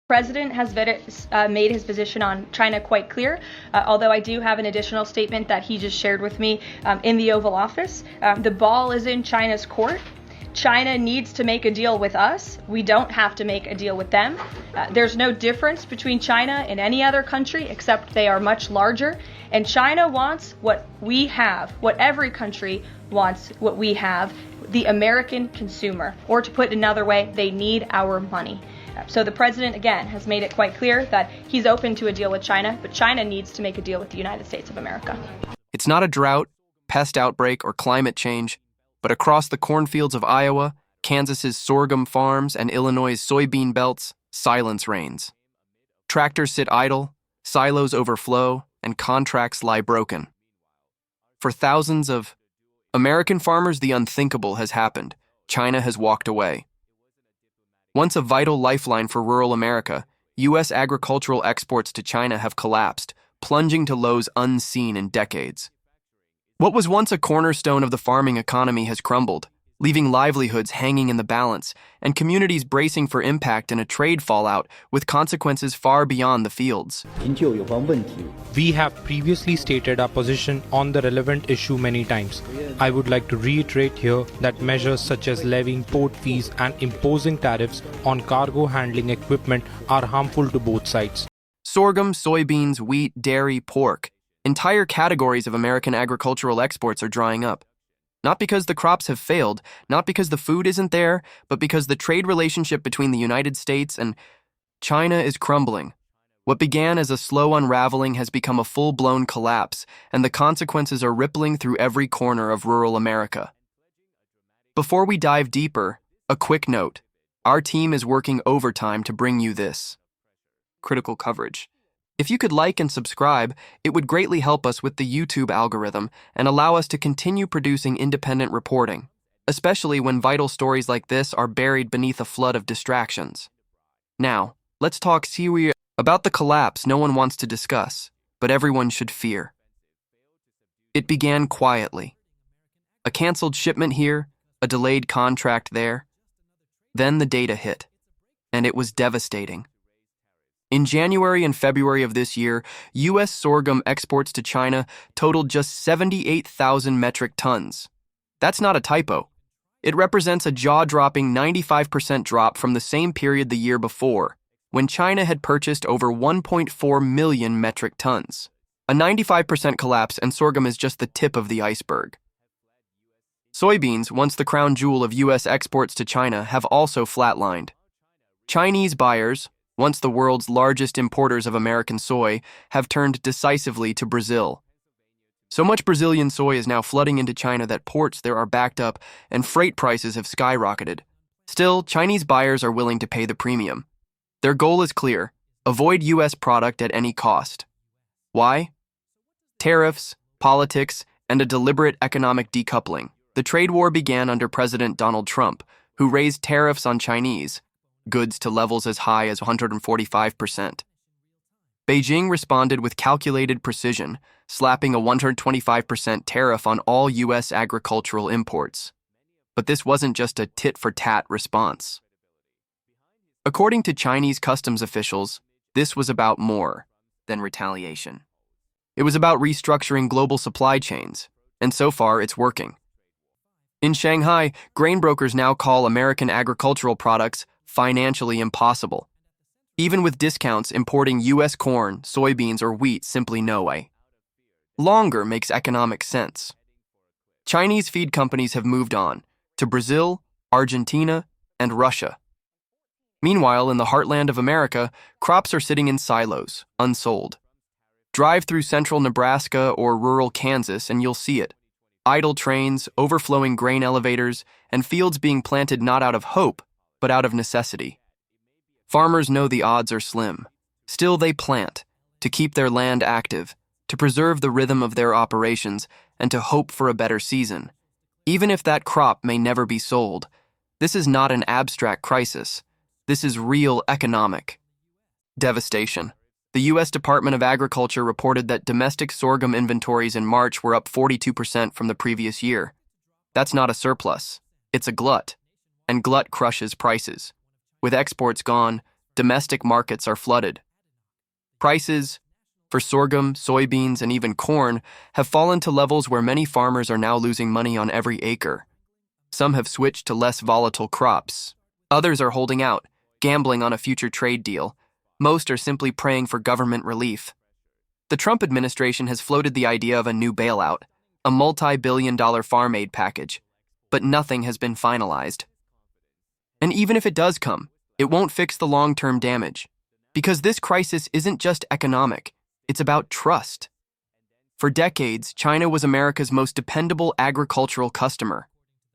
President has made his position on China quite clear, although I do have an additional statement that he just shared with me in the Oval Office. The ball is in China's court. China needs to make a deal with us. We don't have to make a deal with them. There's no difference between China and any other country except they are much larger. And China wants what we have, what every country wants, what we have, the American consumer. Or to put it another way, they need our money. So the president, again, has made it quite clear that he's open to a deal with China, but China needs to make a deal with the United States of America. It's not a drought, pest outbreak, or climate change, but across the cornfields of Iowa, Kansas's sorghum farms, and Illinois' soybean belts, silence reigns. Tractors sit idle, silos overflow, and contracts lie broken. For thousands of American farmers, the unthinkable has happened. China has walked away. Once a vital lifeline for rural America, U.S. agricultural exports to China have collapsed, plunging to lows unseen in decades. What was once a cornerstone of the farming economy has crumbled, leaving livelihoods hanging in the balance and communities bracing for impact in a trade fallout with consequences far beyond the fields. We have previously stated our position on the relevant issue many times. I would like to reiterate here that measures such as levying port fees and imposing tariffs on cargo handling equipment are harmful to both sides. Sorghum, soybeans, wheat, dairy, pork. Entire categories of American agricultural exports are drying up. Not because the crops have failed, not because the food isn't there, but because the trade relationship between the United States and China is crumbling. What began as a slow unraveling has become a full-blown collapse, and the consequences are rippling through every corner of rural America. Before we dive deeper, a quick note. Our team is working overtime to bring you this critical coverage. If you could like and subscribe, it would greatly help us with the YouTube algorithm and allow us to continue producing independent reporting, especially when vital stories like this are buried beneath a flood of distractions. Now, let's talk serious about the collapse no one wants to discuss, but everyone should fear. It began quietly. A canceled shipment here, a delayed contract there. Then the data hit, and it was devastating. In January and February of this year, U.S. sorghum exports to China totaled just 78,000 metric tons. That's not a typo. It represents a jaw-dropping 95% drop from the same period the year before, when China had purchased over 1.4 million metric tons. A 95% collapse, and sorghum is just the tip of the iceberg. Soybeans, once the crown jewel of U.S. exports to China, have also flatlined. Chinese buyers, once the world's largest importers of American soy, have turned decisively to Brazil. So much Brazilian soy is now flooding into China that ports there are backed up and freight prices have skyrocketed. Still, Chinese buyers are willing to pay the premium. Their goal is clear: avoid U.S. product at any cost. Why? Tariffs, politics, and a deliberate economic decoupling. The trade war began under President Donald Trump, who raised tariffs on Chinese goods to levels as high as 145%. Beijing responded with calculated precision, slapping a 125% tariff on all U.S. agricultural imports. But this wasn't just a tit-for-tat response. According to Chinese customs officials, this was about more than retaliation. It was about restructuring global supply chains, and so far it's working. In Shanghai, grain brokers now call American agricultural products financially impossible. Even with discounts, importing U.S. corn, soybeans, or wheat simply no way longer makes economic sense. Chinese feed companies have moved on to Brazil, Argentina, and Russia. Meanwhile, in the heartland of America, crops are sitting in silos, unsold. Drive through central Nebraska or rural Kansas and you'll see it. Idle trains, overflowing grain elevators, and fields being planted not out of hope, but out of necessity. Farmers know the odds are slim. Still, they plant to keep their land active, to preserve the rhythm of their operations, and to hope for a better season. Even if that crop may never be sold, this is not an abstract crisis. This is real economic devastation. The U.S. Department of Agriculture reported that domestic sorghum inventories in March were up 42% from the previous year. That's not a surplus. It's a glut. And glut crushes prices. With exports gone, domestic markets are flooded. Prices for sorghum, soybeans, and even corn have fallen to levels where many farmers are now losing money on every acre. Some have switched to less volatile crops. Others are holding out, gambling on a future trade deal. Most are simply praying for government relief. The Trump administration has floated the idea of a new bailout, a multi-billion-dollar farm aid package, but nothing has been finalized. And even if it does come, it won't fix the long-term damage, because this crisis isn't just economic, it's about trust. For decades, China was America's most dependable agricultural customer.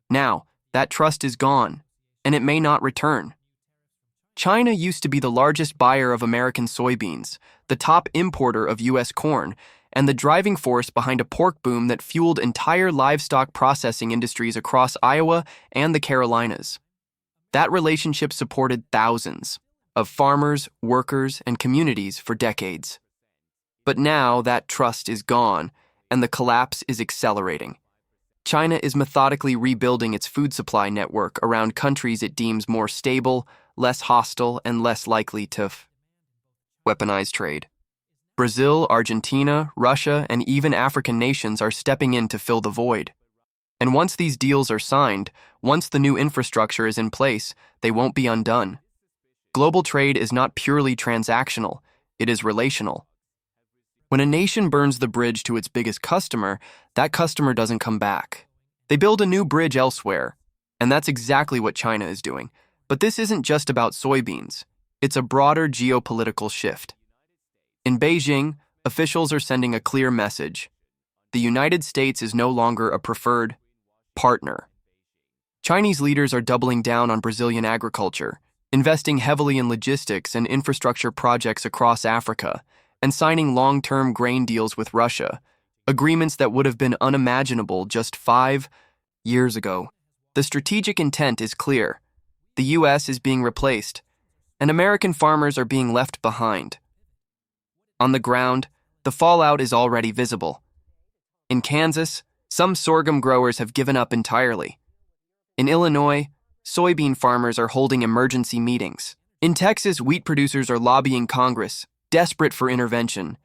Now, that trust is gone, and it may not return. China used to be the largest buyer of American soybeans, the top importer of U.S. corn, and the driving force behind a pork boom that fueled entire livestock processing industries across Iowa and the Carolinas. That relationship supported thousands of farmers, workers, and communities for decades. But now that trust is gone, and the collapse is accelerating. China is methodically rebuilding its food supply network around countries it deems more stable, less hostile, and less likely to weaponize trade. Brazil, Argentina, Russia, and even African nations are stepping in to fill the void. And once these deals are signed, once the new infrastructure is in place, they won't be undone. Global trade is not purely transactional, it is relational. When a nation burns the bridge to its biggest customer, that customer doesn't come back. They build a new bridge elsewhere, and that's exactly what China is doing. But this isn't just about soybeans. It's a broader geopolitical shift. In Beijing, officials are sending a clear message. The United States is no longer a preferred partner. Chinese leaders are doubling down on Brazilian agriculture, investing heavily in logistics and infrastructure projects across Africa, and signing long-term grain deals with Russia, agreements that would have been unimaginable just 5 years ago. The strategic intent is clear. The U.S. is being replaced, and American farmers are being left behind. On the ground, the fallout is already visible. In Kansas, some sorghum growers have given up entirely. In Illinois, soybean farmers are holding emergency meetings. In Texas, wheat producers are lobbying Congress, desperate for intervention.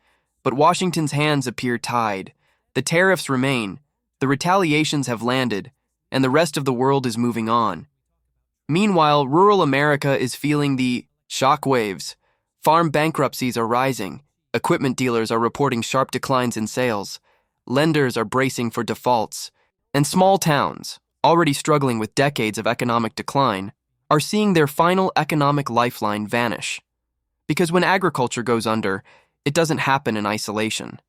But Washington's hands appear tied. The tariffs remain, the retaliations have landed, and the rest of the world is moving on. Meanwhile, rural America is feeling the shockwaves. Farm bankruptcies are rising. Equipment dealers are reporting sharp declines in sales. Lenders are bracing for defaults. And small towns, already struggling with decades of economic decline, are seeing their final economic lifeline vanish. Because when agriculture goes under, it doesn't happen in isolation.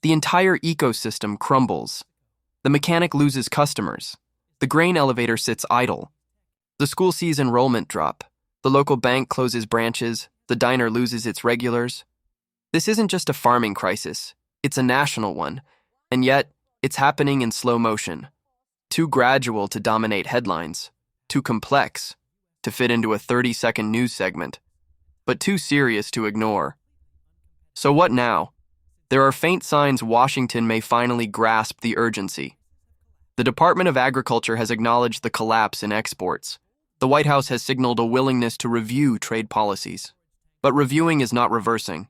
The entire ecosystem crumbles. The mechanic loses customers. The grain elevator sits idle. The school sees enrollment drop. The local bank closes branches. The diner loses its regulars. This isn't just a farming crisis. It's a national one. And yet, it's happening in slow motion. Too gradual to dominate headlines. Too complex to fit into a 30-second news segment. But too serious to ignore. So what now? There are faint signs Washington may finally grasp the urgency. The Department of Agriculture has acknowledged the collapse in exports. The White House has signaled a willingness to review trade policies. But reviewing is not reversing.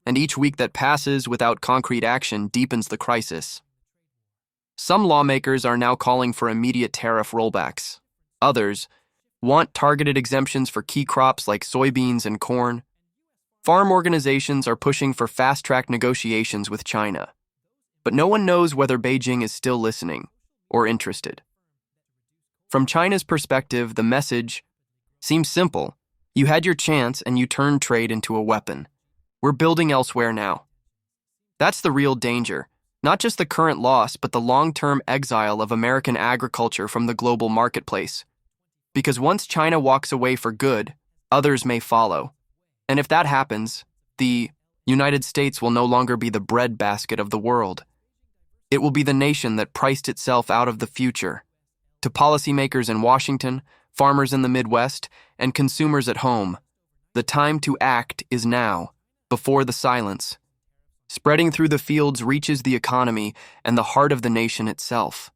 And each week that passes without concrete action deepens the crisis. Some lawmakers are now calling for immediate tariff rollbacks. Others want targeted exemptions for key crops like soybeans and corn. Farm organizations are pushing for fast-track negotiations with China. But no one knows whether Beijing is still listening or interested. From China's perspective, the message seems simple. You had your chance and you turned trade into a weapon. We're building elsewhere now. That's the real danger, not just the current loss, but the long-term exile of American agriculture from the global marketplace. Because once China walks away for good, others may follow. And if that happens, the United States will no longer be the breadbasket of the world. It will be the nation that priced itself out of the future. To policymakers in Washington, farmers in the Midwest, and consumers at home, the time to act is now, before the silence. Spreading through the fields reaches the economy and the heart of the nation itself.